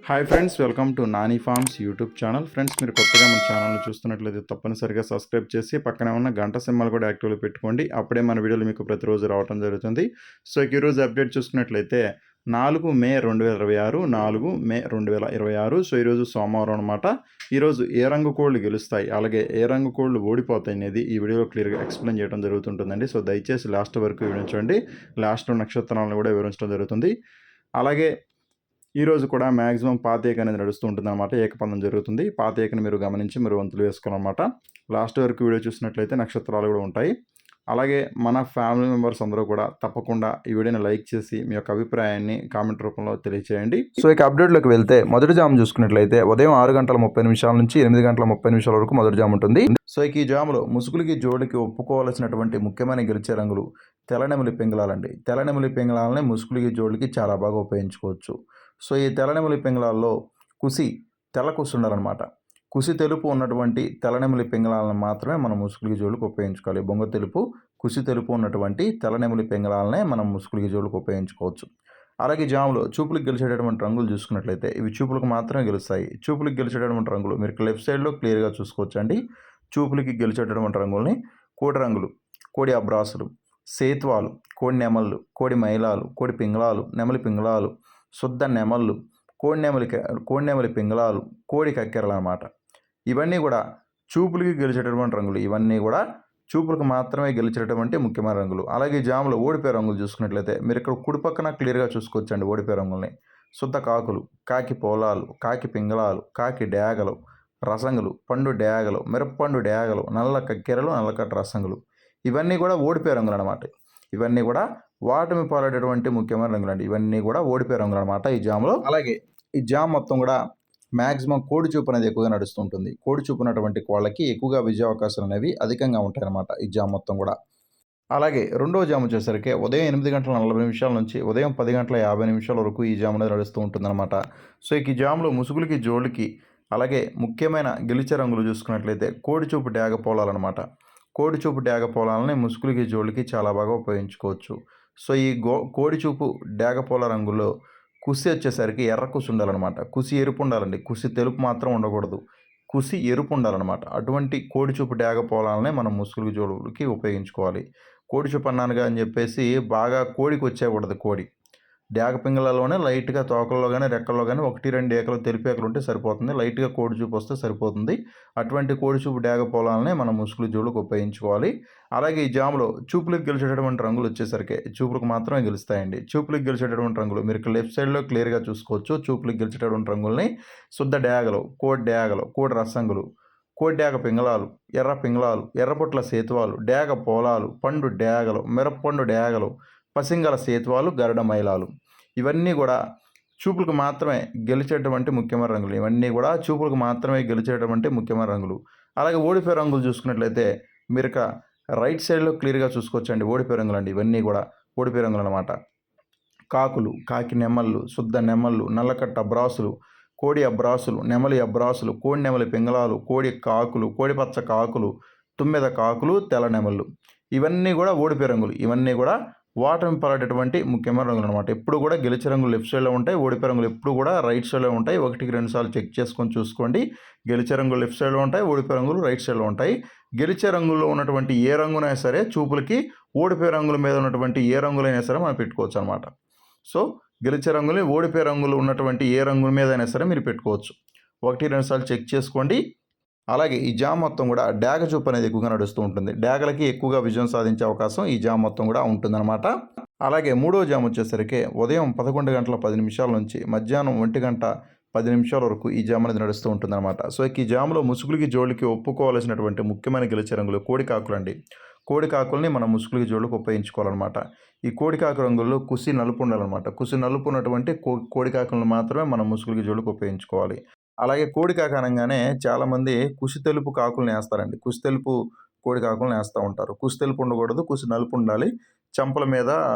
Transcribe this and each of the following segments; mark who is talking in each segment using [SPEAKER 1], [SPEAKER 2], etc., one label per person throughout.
[SPEAKER 1] Hi friends, welcome to Nani forms YouTube channel. Friends, మీరు కొత్తగా మన ఛానల్ని చూస్తున్నట్లయితే తప్పనిసరిగా సబ్స్క్రైబ్ చేసి పక్కనే ఉన్న గంట సింబల్ కూడా యాక్టివ్లో పెట్టుకోండి. అప్పుడే మన వీడియోలు మీకు ప్రతిరోజు రావడం జరుగుతుంది. సో ఈరోజు అప్డేట్ చూసుకున్నట్లయితే 4 మే 2026 4 మే 2026. సో ఈరోజు సోమవారం అనమాట. ఈరోజు ఏ రంగు కోళ్ళు గెలుస్తాయి, అలాగే ఏ రంగు కోళ్ళు ఓడిపోతాయి అనేది ఈ వీడియోలో క్లియర్గా ఎక్స్ప్లెయిన్ చేయడం జరుగుతుంటుందండి. సో దయచేసి లాస్ట్ వరకు వివరించండి. లాస్ట్లో నక్షత్రాలను కూడా వివరించడం జరుగుతుంది. అలాగే ఈరోజు కూడా మ్యాక్సిమం పాతేక అనేది నడుస్తూ ఉంటుంది అనమాట. ఏకపందం జరుగుతుంది. పాతేకను మీరు గమనించి మీరు వంతులు వేసుకోవాలన్నమాట. లాస్ట్ వరకు వీడియో చూసినట్లయితే నక్షత్రాలు కూడా ఉంటాయి. అలాగే మన ఫ్యామిలీ మెంబర్స్ అందరూ కూడా తప్పకుండా ఈ వీడియోని లైక్ చేసి మీ యొక్క అభిప్రాయాన్ని కామెంట్ రూపంలో తెలియజేయండి. సో ఇక అప్డేట్లోకి వెళ్తే మొదటి జామ్ చూసుకున్నట్లయితే ఉదయం 6:30 నుంచి 8:30 వరకు మొదటి జామ్ ఉంటుంది. సో ఇక ఈ జాములో ముసుగులకి జోడికి ఒప్పుకోవాల్సినటువంటి ముఖ్యమైన గెలిచే రంగులు తెల్లనెమలి పింగళాలండి. తెల్లనెమలి పింగళాలని ముసుగులకి జోడికి చాలా బాగా ఉపయోగించుకోవచ్చు. సో ఈ తెల్లనెమలి పింగళాల్లో తెల్ల కుసి ఉండాలన్నమాట. కుసి తెలుపు ఉన్నటువంటి తెల్లనెమలి పింగళాలను మాత్రమే మనం ముసుగులకి జోళ్ళకి ఉపయోగించుకోవాలి. బొంగ తెలుపు, కుసి తెలుపు ఉన్నటువంటి తెల్లనెమలి పింగళాలనే మనం ముసుగులకి జోళ్ళకి ఉపయోగించుకోవచ్చు. అలాగే జాములో చూపులకు గెలిచేటటువంటి రంగులు చూసుకున్నట్లయితే ఇవి చూపులకు మాత్రమే గెలుస్తాయి. చూపులకు గెలిచేటటువంటి రంగులు మీరు లెఫ్ట్ సైడ్లో క్లియర్గా చూసుకోవచ్చు అండి. చూపులకి గెలిచేటటువంటి రంగుల్ని కోడి రంగులు, కోడి అబ్రాసులు, సేత్వాలు, కోడి నెమళ్ళు, కోడి మైలాలు, కోడి పింగళాలు, నెమలి పింగళాలు, శుద్ధ నెమళ్ళు, కోడి నెమలి పింగళాలు, కోడి కక్కెరలు అన్నమాట. ఇవన్నీ కూడా చూపులకి గెలిచేటటువంటి రంగులు. ఇవన్నీ కూడా చూపులకు మాత్రమే గెలిచేటటువంటి ముఖ్యమైన రంగులు. అలాగే జాములో ఓడిపోయే రంగులు చూసుకున్నట్లయితే మీరు ఇక్కడ కుడి పక్కన క్లియర్గా చూసుకోవచ్చండి. ఓడిపోయే రంగుల్ని శుద్ధ కాకులు, కాకి పోలాలు, కాకి పింగళాలు, కాకి డేగలు, రసంగులు, పండు డేగలు, మిరప్పండు డేగలు, నల్ల కక్కెరలు, నల్లకట్ట రసంగులు, ఇవన్నీ కూడా ఓడిపోయే రంగులు అనమాట. ఇవన్నీ కూడా వాటమి పాలైనటువంటి ముఖ్యమైన రంగులు అండి. ఇవన్నీ కూడా ఓడిపోయే రంగులు అనమాట ఈ జామ్లో. అలాగే ఈ జామ్ మొత్తం కూడా మ్యాక్సిమం కోడి చూపు అనేది ఎక్కువగా నడుస్తుంటుంది. కోడి చూపు ఉన్నటువంటి కోళ్ళకి ఎక్కువగా విజయ అవకాశాలు అనేవి అధికంగా ఉంటాయి అన్నమాట ఈ జామ్ మొత్తం కూడా. అలాగే రెండవ జామ్ వచ్చేసరికి ఉదయం 8:40 నుంచి ఉదయం 10:50 వరకు ఈ జామ్ అనేది నడుస్తూ ఉంటుందన్నమాట. సో ఈ జామ్లో ముసుగులకి జోళ్ళకి అలాగే ముఖ్యమైన గెలిచే రంగులు చూసుకున్నట్లయితే కోడి చూపు డ్యాగ పోలాలన్నమాట. కోడి చూపు డ్యాగ పోలాలని ముసుగులకి జోళ్ళకి చాలా బాగా ఉపయోగించుకోవచ్చు. సో ఈ కోడి చూపు డ్యాగ పోల రంగులో కుసి వచ్చేసరికి ఎర్ర కుసి ఉండాలన్నమాట. కుసి ఎరుపు ఉండాలండి. కుసి తెలుపు మాత్రం ఉండకూడదు. కుసి ఎరుపు ఉండాలన్నమాట. అటువంటి కోడి చూపు డ్యాగ పోలాలనే మనం ముసుగులకి జోళ్ళకి ఉపయోగించుకోవాలి. కోడి చూపు అన్నానుగా అని చెప్పేసి బాగా కోడికి వచ్చేయకూడదు. కోడి డ్యాగ పింగళలోనే లైట్గా తోకల్లో కానీ రెక్కల్లో కానీ 1-2 ఏకలు తెలుపు ఏకలు ఉంటే సరిపోతుంది. లైట్గా కోడి చూపు వస్తే సరిపోతుంది. అటువంటి కోడి చూపు డ్యాగ పోలాలనే మనం ముసుగుల జోళ్ళకి ఉపయోగించుకోవాలి. అలాగే ఈ జాములో చూపులకు గెలిచేటటువంటి రంగులు వచ్చేసరికి చూపులకు మాత్రమే గెలుస్తాయండి. చూపులకు గెలిచేటటువంటి రంగులు మీరు లెఫ్ట్ సైడ్లో క్లియర్గా చూసుకోవచ్చు. చూపులకు గెలిచేటటువంటి రంగుల్ని శుద్ధ డ్యాగలు, కోడి రసంగులు, కోడి డ్యాగ పింగళాలు, ఎర్ర పింగళాలు, ఎర్రపొట్ల సేతువాలు, డ్యాగ పోలాలు, పండు డ్యాగలు, మిరప్పండు డ్యాగలు, పసింగల సేతువాలు, గరుడ మైలాలు, ఇవన్నీ కూడా చూపులకు మాత్రమే గెలిచేటువంటి ముఖ్యమైన రంగులు. ఇవన్నీ కూడా చూపులకు మాత్రమే గెలిచేటువంటి ముఖ్యమైన రంగులు. అలాగే ఓడిపోయే రంగులు చూసుకున్నట్లయితే మీరు రైట్ సైడ్లో క్లియర్గా చూసుకోవచ్చండి. ఓడిపోయే రంగులు అండి. ఇవన్నీ కూడా ఓడిపోయే రంగులు అనమాట. కాకులు, కాకి నెమళ్ళు, శుద్ధ నెమళ్ళు, నల్లకట్ట అబ్రాసులు, కోడి అబ్రాసులు, నెమలి అబ్రాసులు, కోడి నెమలి పింగళాలు, కోడి కాకులు, కోడి పచ్చ కాకులు, తుమ్మెద కాకులు, తెల్ల నెమళ్ళు, ఇవన్నీ కూడా ఓడిపోయే రంగులు. ఇవన్నీ కూడా వాటమి పాలైనటువంటి ముఖ్యమైన రంగులు అనమాట. ఎప్పుడు కూడా గెలిచే రంగులు లెఫ్ట్ సైడ్లో ఉంటాయి. ఓడిపోయే రంగులు ఎప్పుడు కూడా రైట్ సైడ్లో ఉంటాయి. 1-2 సార్లు చెక్ చేసుకొని చూసుకోండి. గెలిచే రంగులు లెఫ్ట్ సైడ్లో ఉంటాయి. ఓడిపోయే రంగులు రైట్ సైడ్లో ఉంటాయి. గెలిచే రంగుల్లో ఉన్నటువంటి ఏ రంగునైనా సరే చూపులకి ఓడిపోయే రంగుల మీద ఉన్నటువంటి ఏ రంగులైనా సరే మనం పెట్టుకోవచ్చు అనమాట. సో గెలిచే రంగులు ఓడిపోయే రంగులు ఉన్నటువంటి ఏ రంగుల మీద అయినా సరే మీరు పెట్టుకోవచ్చు. 1-2 సార్లు చెక్ చేసుకోండి. అలాగే ఈ జామ్ మొత్తం కూడా డ్యాగ చూపు అనేది ఎక్కువగా నడుస్తూ ఉంటుంది. డ్యాగలకి ఎక్కువగా విజయం సాధించే అవకాశం ఈ జామ్ మొత్తం కూడా ఉంటుందన్నమాట. అలాగే మూడో జామ్ వచ్చేసరికి ఉదయం 11:10 నుంచి మధ్యాహ్నం 1:10 వరకు ఈ జామ్ అనేది నడుస్తూ ఉంటుందన్నమాట. సో ఈ జామ్లో ముసుగులకి జోళ్ళకి ఒప్పుకోవాల్సినటువంటి ముఖ్యమైన గెలిచే రంగులు కోడి కాకులు అండి. కోడి కాకుల్ని మనం ముసుగులకి జోళ్ళకి ఉపయోగించుకోవాలన్నమాట. ఈ కోడి కాకు రంగుల్లో కుసి నలుపు ఉండాలన్నమాట. కుసి నలుపు ఉన్నటువంటి కోడి కాకులను మాత్రమే మనం ముసుగులకి జోళ్ళకి ఉపయోగించుకోవాలి. అలాగే కోడి కాక అనగానే చాలామంది కుసి తెలుపు కాకులను వేస్తారండి. కుసి తెలుపు కోడి కాకులను వేస్తూ ఉంటారు. కుసి తెలుపు ఉండకూడదు. కుసి నలుపు ఉండాలి. చెంపల మీద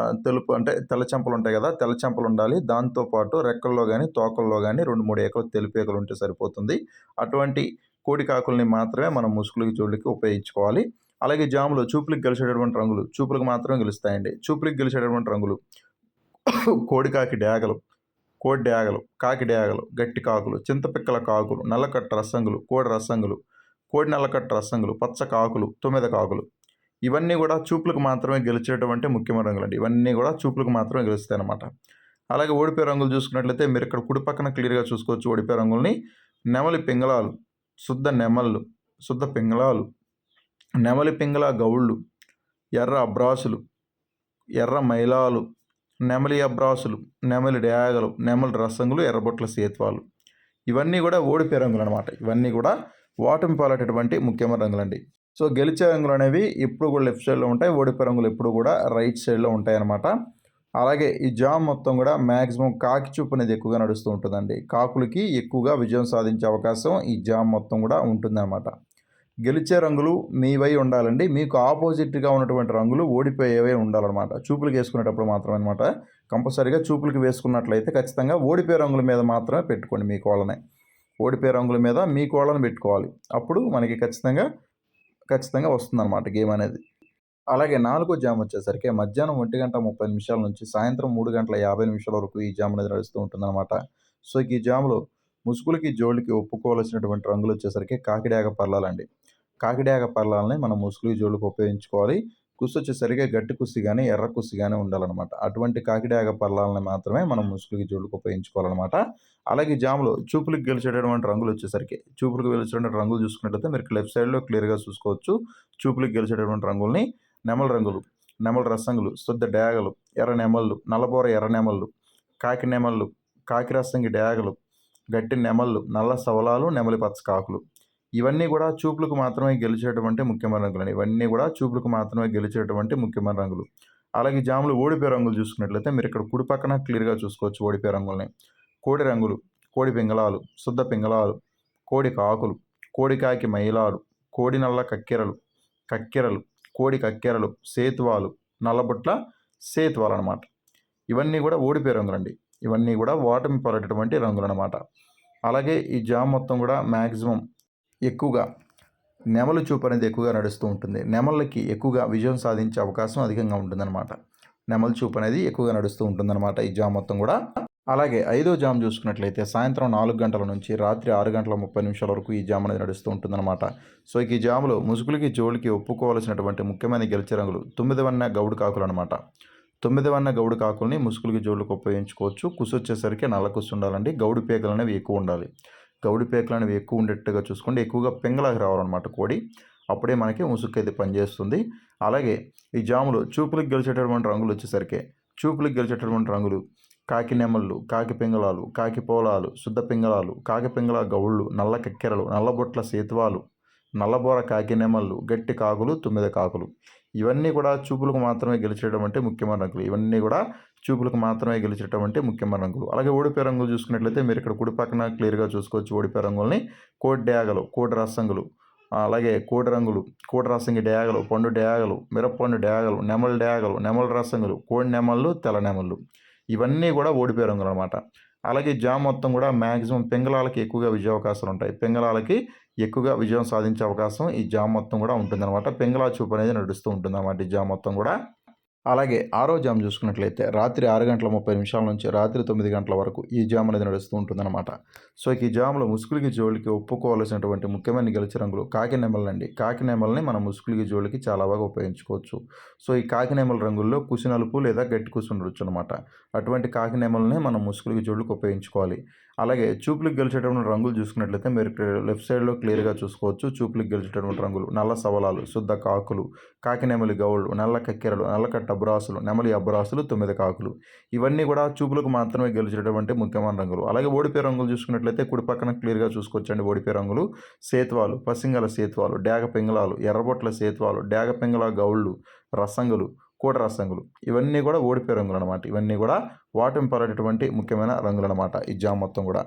[SPEAKER 1] తెలుపు అంటే తెల్ల చెంపలు ఉంటాయి కదా, తెల్ల చెంపలు ఉండాలి. దాంతోపాటు రెక్కల్లో కానీ తోకల్లో కానీ 2-3 ఏకలు తెలుపు ఏకలు ఉంటే సరిపోతుంది. అటువంటి కోడి కాకుల్ని మాత్రమే మనం ముసుగులకి జోళ్ళకి ఉపయోగించుకోవాలి. అలాగే జాములో చూపులకు గెలిచేటటువంటి రంగులు చూపులకు మాత్రమే గెలుస్తాయండి. చూపులకు గెలిచేటటువంటి రంగులు కోడికాకి డ్యాగలు, కోడి డ్యాగలు, కాకి డ్యాగలు, గట్టి కాకులు, చింతపిక్కల కాకులు, నల్లకట్ట రసంగులు, కోడి రసంగులు, కోడి నల్లకట్ట రసంగులు, పచ్చ కాకులు, తొమ్మిద కాకులు. ఇవన్నీ కూడా చూపులకు మాత్రమే గెలిచేటువంటి ముఖ్యమైన రంగులండి. ఇవన్నీ కూడా చూపులకు మాత్రమే గెలుస్తాయి అన్నమాట. అలాగే ఓడిపోయే రంగులు చూసుకున్నట్లయితే మీరు ఇక్కడ కుడి పక్కన క్లియర్గా చూసుకోవచ్చు ఓడిపోయే రంగుల్ని. నెమలి పింగళాలు, శుద్ధ నెమళ్ళు, శుద్ధ పింగళాలు, నెమలి పింగళ గౌళ్ళు, ఎర్ర అబ్రాసులు, ఎర్ర మైలాలు, నెమలి అబ్రాసులు, నెమలి డ్యాగలు, నెమలి రసంగులు, ఎర్రబొట్ల సేత్వాలు. ఇవన్నీ కూడా ఓడిపోయే రంగులు అనమాట. ఇవన్నీ కూడా ఓటమి పాలైనటువంటి ముఖ్యమైన రంగులండి. సో గెలిచే రంగులు అనేవి ఎప్పుడు కూడా లెఫ్ట్ సైడ్లో ఉంటాయి, ఓడిపోయే రంగులు ఎప్పుడు కూడా రైట్ సైడ్లో ఉంటాయి అన్నమాట. అలాగే ఈ జామ్ మొత్తం కూడా మ్యాక్సిమం కాకి చూపు అనేది ఎక్కువగా నడుస్తూ ఉంటుందండి. కాకులకి ఎక్కువగా విజయం సాధించే అవకాశం ఈ జామ్ మొత్తం కూడా ఉంటుందన్నమాట. గెలిచే రంగులు మీవై ఉండాలండి. మీకు ఆపోజిట్గా ఉన్నటువంటి రంగులు ఓడిపోయేవే ఉండాలన్నమాట. చూపులకు వేసుకునేటప్పుడు మాత్రమే అనమాట. కంపల్సరీగా చూపులకు వేసుకున్నట్లయితే ఖచ్చితంగా ఓడిపోయే రంగుల మీద మాత్రమే పెట్టుకోండి మీ కోళ్ళని. ఓడిపోయే రంగుల మీద మీ కోళ్ళని పెట్టుకోవాలి. అప్పుడు మనకి ఖచ్చితంగా వస్తుందన్నమాట గేమ్ అనేది. అలాగే 4వ జామ్ వచ్చేసరికి మధ్యాహ్నం 1:30 నుంచి సాయంత్రం 3:50 వరకు ఈ జామ్ అనేది నడుస్తూ ఉంటుందన్నమాట. సో ఈ జామ్లో ముసుగులకి జోళ్ళకి ఒప్పుకోవాల్సినటువంటి రంగులు వచ్చేసరికి కాకిడాగ పర్లాలండి. కాకిడాగ పర్లాలని మనం ముసుగులకి జోళ్ళకి ఉపయోగించుకోవాలి. కుస్సు వచ్చేసరికి గట్టి కుస్సి కానీ ఎర్ర కుస్సి కానీ ఉండాలన్నమాట. అటువంటి కాకిడాగ పర్లాలని మాత్రమే మనం ముసుగులకి జోళ్ళకి ఉపయోగించుకోవాలన్నమాట. అలాగే జామ్లో చూపులకు గెలిచేటటువంటి రంగులు వచ్చేసరికి చూపులకు గెలిచేటువంటి రంగులు చూసుకున్నట్లయితే మీరు లెఫ్ట్ సైడ్లో క్లియర్గా చూసుకోవచ్చు. చూపులకు గెలిచేటటువంటి రంగుల్ని నెమల రంగులు, నెమల రసంగులు, శుద్ధ డ్యాగలు, ఎర్ర నెమళ్ళు, నల్లబోర ఎర్ర నెమళ్ళు, కాకి నెమళ్ళు, కాకి రసంగి డ్యాగలు, గట్టి నెమళ్ళు, నల్ల సవలాలు, నెమలి పచ్చ కాకులు. ఇవన్నీ కూడా చూపులకు మాత్రమే గెలిచేటువంటి ముఖ్యమైన రంగులు. ఇవన్నీ కూడా చూపులకు మాత్రమే గెలిచేటువంటి ముఖ్యమైన రంగులు. అలాగే జాములు ఓడిపోయే రంగులు చూసుకున్నట్లయితే మీరు ఇక్కడ కుడి పక్కన క్లియర్గా చూసుకోవచ్చు ఓడిపోయే రంగుల్ని. కోడి రంగులు, కోడి పింగళాలు, శుద్ధ పింగళాలు, కోడి కాకులు, కోడి కాకి మైలాడు, కోడి నల్ల కక్కెరలు, కోడి కక్కెరలు, సేతువాలు, నల్లబొట్ల సేతువాలు అనమాట. ఇవన్నీ కూడా ఓడిపోయే రంగులండి. ఇవన్నీ కూడా ఓటమి పాలైనటువంటి రంగులు అనమాట. అలాగే ఈ జామ్ మొత్తం కూడా మ్యాక్సిమం ఎక్కువగా నెమలి చూపు అనేది ఎక్కువగా నడుస్తూ ఉంటుంది. నెమళ్ళకి ఎక్కువగా విజయం సాధించే అవకాశం అధికంగా ఉంటుందన్నమాట. నెమలి చూపు అనేది ఎక్కువగా నడుస్తూ ఉంటుందన్నమాట ఈ జామ్ మొత్తం కూడా. అలాగే 5వ జామ్ చూసుకున్నట్లయితే సాయంత్రం 4 గంటల నుంచి రాత్రి 6:30 వరకు ఈ జామ్ అనేది నడుస్తూ ఉంటుందన్నమాట. సో ఈ జాములో ముసుగులకి జోళ్ళకి ఒప్పుకోవాల్సినటువంటి ముఖ్యమైన గెలిచే రంగులు 9 వన్న గౌడు కాకులు అనమాట. 9 వన్న గౌడు కాకుల్ని ముసుగులకి జోళ్ళకి ఉపయోగించుకోవచ్చు. కుసు వచ్చేసరికి నల్ల కుసు ఉండాలండి. గౌడు పేకలు అనేవి ఎక్కువ ఉండాలి. గౌడి పేకలు అనేవి ఎక్కువ ఉండేట్టుగా చూసుకోండి. ఎక్కువగా పెంగళాకి రావాలన్నమాట కోడి. అప్పుడే మనకి ముసుగు అయితే పనిచేస్తుంది. అలాగే ఈ జాములో చూపులకు గెలిచేటటువంటి రంగులు వచ్చేసరికి చూపులకు గెలిచేటటువంటి రంగులు కాకి నెమళ్ళు, కాకి పింగళాలు, కాకి పోలాలు, శుద్ధ పింగళాలు, కాకి పింగళ గౌళ్ళు, నల్ల కక్కెరలు, నల్లబొట్ల సేతువాలు, నల్లబోర కాకి నెమళ్ళు, గట్టి కాకులు, 9 కాకులు. ఇవన్నీ కూడా చూపులకు మాత్రమే గెలిచేటటువంటి ముఖ్యమైన రంగులు. ఇవన్నీ కూడా చూపులకు మాత్రమే గెలిచేటటువంటి ముఖ్యమైన రంగులు. అలాగే ఓడిపోయే రంగులు చూసుకున్నట్లయితే మీరు ఇక్కడ కుడి పక్కన క్లియర్గా చూసుకోవచ్చు ఓడిపోయే రంగుల్ని. కోడి డ్యాగలు, కోడి రసంగులు, అలాగే కోడి రంగులు, కోడి రసంగి డ్యాగలు, పండు డ్యాగలు, మిరప్పండు డ్యాగలు, నెమల రసంగులు, కోడి నెమళ్ళు, తెల్ల నెమళ్ళు. ఇవన్నీ కూడా ఓడిపోయే రంగులు అనమాట. అలాగే జామ్ మొత్తం కూడా మ్యాక్సిమం పింగళాలకి ఎక్కువగా విజయ అవకాశాలు ఉంటాయి. పింగళాలకి ఎక్కువగా విజయం సాధించే అవకాశం ఈ జామ్ మొత్తం కూడా ఉంటుందన్నమాట. పింగళా చూపు అనేది నడుస్తూ ఉంటుందన్నమాట ఈ జామ్ మొత్తం కూడా. అలాగే 6వ జామ్ చూసుకున్నట్లయితే రాత్రి 6:30 నుంచి రాత్రి 9 గంటల వరకు ఈ జామ్ అనేది నడుస్తూ ఉంటుందన్నమాట. సో ఈ జామ్లో ముసుగులకి జోళ్ళకి ఒప్పుకోవాల్సినటువంటి ముఖ్యమైన గెలిచే రంగులు కాకి నెమలండి. కాకి నెమల్ని మనం ముసుగులకి జోళ్ళకి చాలా బాగా ఉపయోగించుకోవచ్చు. సో ఈ కాకి నెమల రంగుల్లో కుసి నలుపు లేదా గట్టి కుసి ఉండొచ్చు అనమాట. అటువంటి కాకి నెమల్ని మనం ముసుగులకి జోళ్ళకి ఉపయోగించుకోవాలి. అలాగే చూపులకు గెలిచేటటువంటి రంగులు చూసుకున్నట్లయితే మీరు లెఫ్ట్ సైడ్లో క్లియర్గా చూసుకోవచ్చు. చూపులకు గెలిచేటటువంటి రంగులు నల్ల సవలాలు, శుద్ధ కాకులు, కాకి నెమలి గౌళ్ళు, నల్ల కక్కెరలు, నల్లకట్ట అబ్రాసులు, నెమలి అబ్రాసులు, 9 కాకులు. ఇవన్నీ కూడా చూపులకు మాత్రమే గెలిచేటటువంటి ముఖ్యమైన రంగులు. అలాగే ఓడిపోయే రంగులు చూసుకున్నట్లయితే కుడి పక్కన క్లియర్గా చూసుకోవచ్చండి ఓడిపోయే రంగులు. సేతువాలు, పసింగల సేతువాలు, డ్యాగ పింగళాలు, ఎర్రబొట్ల సేతువాలు, డ్యాగ పింగళ గౌళ్ళు, రసంగులు, కోట రసంగులు. ఇవన్నీ కూడా ఓడిపోయే రంగులు అనమాట. ఇవన్నీ కూడా ఓటమి పాలైనటువంటి ముఖ్యమైన రంగులు అనమాట ఈ జామ్ మొత్తం కూడా.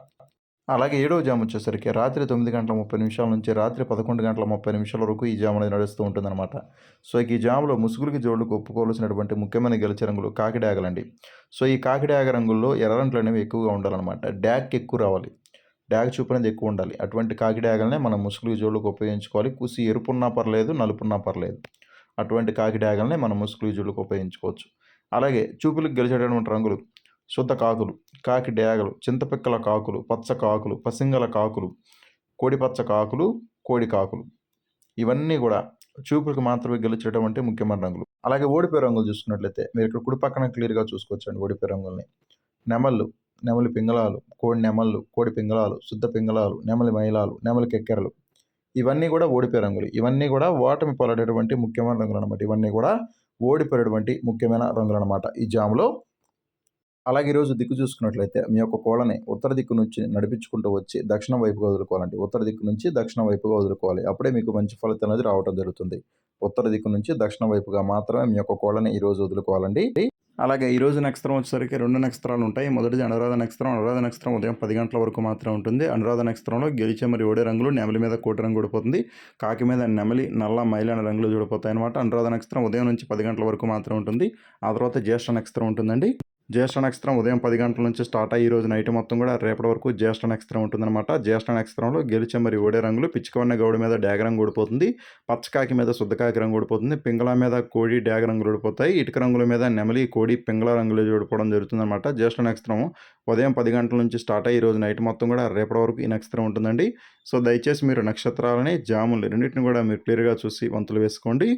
[SPEAKER 1] అలాగే 7వ జామ్ వచ్చేసరికి రాత్రి 9:30 నుంచి రాత్రి 11:30 వరకు ఈ జామ్ అనేది నడుస్తూ ఉంటుందన్నమాట. సో ఈ జామ్లో ముసుగులకి జోళ్ళకు ఒప్పుకోవాల్సినటువంటి ముఖ్యమైన గెలిచే రంగులు కాకిడాగలండి. సో ఈ కాకిడాగ రంగుల్లో ఎర్రంట్లు అనేవి ఎక్కువగా ఉండాలన్నమాట. డ్యాగ్ ఎక్కువ రావాలి. డ్యాగ్ చూపు అనేది ఎక్కువ ఉండాలి. అటువంటి కాకిడాగలనే మనం ముసుగులకి జోళ్ళకు ఉపయోగించుకోవాలి. కుసి ఎరుపున్నా పర్లేదు, నలుపున్నా పర్లేదు. అటువంటి కాకిడాగలనే మనం ముసుగులకి జోళ్ళకు ఉపయోగించుకోవచ్చు. అలాగే చూపులకు గెలిచేటటువంటి రంగులు శుద్ధ కాకులు, కాకి డేగలు, చింతపిక్కల కాకులు, పచ్చ కాకులు, పసింగల కాకులు, కోడిపచ్చ కాకులు, కోడి కాకులు. ఇవన్నీ కూడా చూపులకు మాత్రమే గెలిచేటువంటి ముఖ్యమైన రంగులు. అలాగే ఓడిపోయే రంగులు చూసుకున్నట్లయితే మీరు ఇక్కడ కుడి పక్కన క్లియర్‌గా చూసుకోవచ్చండి ఓడిపోయే రంగుల్ని. నెమళ్ళు, నెమలి పింగళాలు, కోడి నెమళ్ళు, కోడి పింగళాలు, శుద్ధ పింగళాలు, నెమలి మైలాలు, నెమలి కెక్కెరలు. ఇవన్నీ కూడా ఓడిపోయే రంగులు. ఇవన్నీ కూడా ఓటమి పాలైనటువంటి ముఖ్యమైన రంగులనమాట. ఇవన్నీ కూడా ఓడిపోయేటువంటి ముఖ్యమైన రంగులనమాట ఈ జాములో. అలాగే ఈరోజు దిక్కు చూసుకున్నట్లయితే మీ యొక్క కోళ్ళని ఉత్తర దిక్కు నుంచి నడిపించుకుంటూ వచ్చి దక్షిణం వైపుగా వదులుకోవాలండి. ఉత్తర దిక్కు నుంచి దక్షిణం వైపుగా వదులుకోవాలి. అప్పుడే మీకు మంచి ఫలితం అనేది రావడం జరుగుతుంది. ఉత్తర దిక్కు నుంచి దక్షిణం వైపుగా మాత్రమే మీ యొక్క కోళ్ళని ఈరోజు వదులుకోవాలండి. అలాగే ఈరోజు నక్షత్రం వచ్చేసరికి 2 నక్షత్రాలు ఉంటాయి. మొదటిది అనురాధ నక్షత్రం. అనురాధ నక్షత్రం ఉదయం 10 గంటల వరకు మాత్రమే ఉంటుంది. అనురాధ నక్షత్రంలో గెలిచే మరి ఓడే రంగులు నెమలి మీద కోటి రంగు ఊడిపోతుంది. కాకి మీద నెమలి, నల్ల, మైల అనే రంగులు చూడిపోతాయి అనమాట. అనురాధ నక్షత్రం ఉదయం నుంచి 10 గంటల వరకు మాత్రమే ఉంటుంది. ఆ తర్వాత జ్యేష్ఠ నక్షత్రం ఉంటుందండి. జ్యేష్ఠ నక్షత్రం ఉదయం 10 గంటల నుంచి స్టార్ట్ అయ్యి ఈరోజు నైట్ మొత్తం కూడా రేపటి వరకు జ్యేష్ఠ నక్షత్రం ఉంటుందన్నమాట. జ్యేష్ఠ నక్షత్రంలో గెలిచే మరి ఓడే రంగులు పిచ్చికవన్న గౌడి మీద డాగ రంగు ఊడిపోతుంది. పచ్చకాకి మీద శుద్ధకాకి రంగు ఊడిపోతుంది. పింగళ మీద కోడి డాగ రంగులు ఊడిపోతాయి. ఇటుక రంగుల మీద నెమలి, కోడి, పింగళ రంగులు ఊడిపోవడం జరుగుతుందన్నమాట. జ్యేష్ఠ నక్షత్రం ఉదయం 10 గంటల నుంచి స్టార్ట్ అయ్యి ఈరోజు నైట్ మొత్తం కూడా రేపటి వరకు ఈ నక్షత్రం ఉంటుందండి. సో దయచేసి మీరు నక్షత్రాలని, జాములు రెండింటిని కూడా మీరు క్లియర్గా చూసి వంతులు వేసుకోండి.